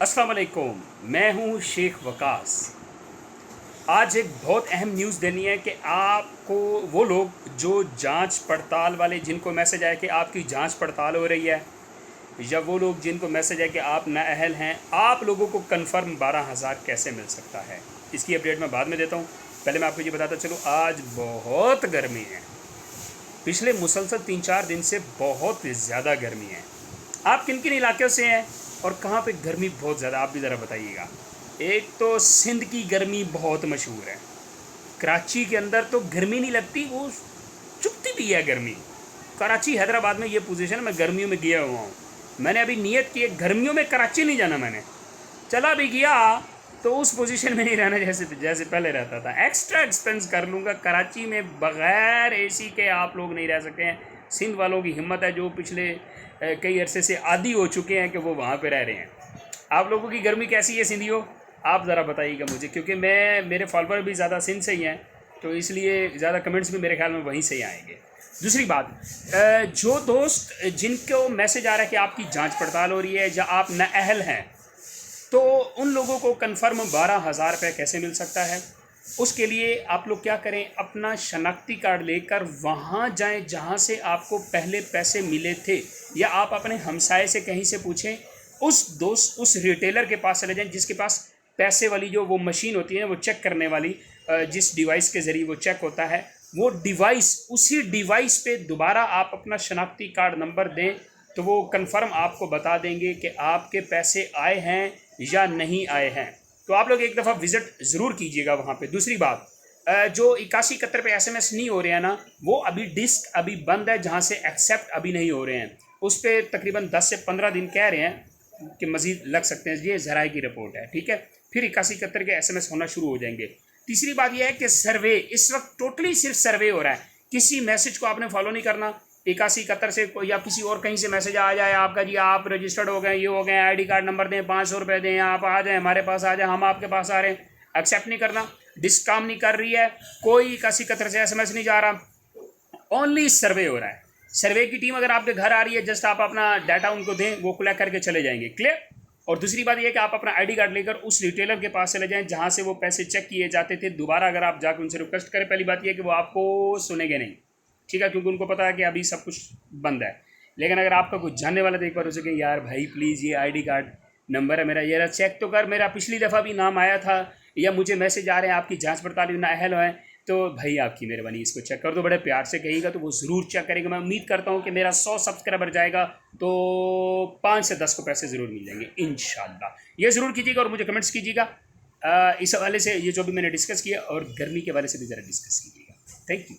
अस्सलाम वालेकुम, मैं हूँ शेख वकास। आज एक बहुत अहम न्यूज़ देनी है कि आपको वो लोग जो जांच पड़ताल वाले जिनको मैसेज आया कि आपकी जांच पड़ताल हो रही है, या वो लोग जिनको मैसेज आया कि आप नाअहल हैं, आप लोगों को कंफर्म 12,000 कैसे मिल सकता है। इसकी अपडेट मैं बाद में देता हूँ। पहले मैं आपको ये बताता चलूँ, आज बहुत गर्मी है। पिछले मुसलसल 3-4 दिन से बहुत ज़्यादा गर्मी है। आप किन किन इलाक़ों से हैं और कहाँ पे गर्मी बहुत ज़्यादा, आप भी ज़रा बताइएगा। एक तो सिंध की गर्मी बहुत मशहूर है। कराची के अंदर तो गर्मी नहीं लगती, वो चुभती भी है गर्मी। कराची हैदराबाद में ये पोजीशन है। मैं गर्मियों में गया हुआ हूँ। मैंने अभी नियत की है गर्मियों में कराची नहीं जाना। मैंने चला भी गया तो उस पोजीशन में नहीं रहना जैसे जैसे पहले रहता था। एक्स्ट्रा एक्सपेंस कर लूँगा। कराची में बग़ैर एसी के आप लोग नहीं रह सकते हैं। सिंध वालों की हिम्मत है जो पिछले कई अरसे से आदी हो चुके हैं कि वो वहाँ पे रह रहे हैं। आप लोगों की गर्मी कैसी है सिंधियों, आप ज़रा बताइएगा मुझे, क्योंकि मेरे फॉलोअर भी ज़्यादा सिंध से ही हैं, तो इसलिए ज़्यादा कमेंट्स भी मेरे ख्याल में वहीं से ही आएंगे। दूसरी बात, जो दोस्त जिनको मैसेज आ रहा है कि आपकी जांच पड़ताल हो रही है या आप नाअहल हैं, तो उन लोगों को कन्फर्म 12,000 रुपये कैसे मिल सकता है। उसके लिए आप लोग क्या करें, अपना शनाख्ती कार्ड लेकर वहाँ जाएं जहाँ से आपको पहले पैसे मिले थे, या आप अपने हमसाये से कहीं से पूछें। उस रिटेलर के पास चले जाएं जिसके पास पैसे वाली जो वो मशीन होती है, वो चेक करने वाली, जिस डिवाइस के ज़रिए वो चेक होता है, वो डिवाइस, उसी डिवाइस पे दोबारा आप अपना शनाख्ती कार्ड नंबर दें तो वो कंफर्म आपको बता देंगे कि आपके पैसे आए हैं या नहीं आए हैं। तो आप लोग एक दफ़ा विज़िट ज़रूर कीजिएगा वहाँ पे। दूसरी बात, जो 8171 पे SMS नहीं हो रहे हैं ना, वो अभी डिस्क अभी बंद है, जहाँ से एक्सेप्ट अभी नहीं हो रहे हैं। उस पर तकरीबन 10 से 15 दिन कह रहे हैं कि मज़ीद लग सकते हैं। ये ज़राए की रिपोर्ट है, ठीक है। फिर 8171 के SMS होना शुरू हो जाएंगे। तीसरी बात यह है कि सर्वे इस वक्त टोटली सिर्फ सर्वे हो रहा है। किसी मैसेज को आपने फॉलो नहीं करना। 8171 से या किसी और कहीं से मैसेज आ जाए आपका, जी आप रजिस्टर्ड हो गए, ये हो गए, ID कार्ड नंबर दें, 500 रुपये दें, आप आ जाएँ, हमारे पास आ जाए, हम आपके पास आ रहे हैं, एक्सेप्ट नहीं करना। डिस्क काम नहीं कर रही है, कोई 8171 से SMS नहीं जा रहा, ओनली सर्वे हो रहा है। सर्वे की टीम अगर आपके घर आ रही है, जस्ट आप अपना डाटा उनको दें, वो कलेक्ट करके चले जाएंगे। क्लियर। और दूसरी बात यह है कि आप अपना ID कार्ड लेकर उस रिटेलर के पास चले जाएं जहां से वो पैसे चेक किए जाते थे। दोबारा अगर आप जाकर उनसे रिक्वेस्ट करें, पहली बात यह है कि वो आपको सुनेंगे नहीं, ठीक है, क्योंकि उनको पता है कि अभी सब कुछ बंद है। लेकिन अगर आपका कुछ जानने वाला तो एक बार हो सके, यार भाई प्लीज़ ये ID कार्ड नंबर है मेरा, ये चेक तो कर, मेरा पिछली दफ़ा भी नाम आया था, या मुझे मैसेज आ रहे हैं आपकी जांच पड़ताल नाअहल है, तो भाई आपकी मेहरबानी इसको चेक कर दो। बड़े प्यार से कहिएगा तो वो ज़रूर चेक करेंगे। मैं उम्मीद करता हूँ कि मेरा 100 सब्सक्राइबर जाएगा तो 5 से 10 को पैसे ज़रूर मिल जाएंगे इंशाल्लाह। ये ज़रूर कीजिएगा और मुझे कमेंट्स कीजिएगा। इस हवाले से ये जो भी मैंने डिस्कस किया, और गर्मी के हवाले से भी ज़रा डिस्कस कीजिएगा। Thank you.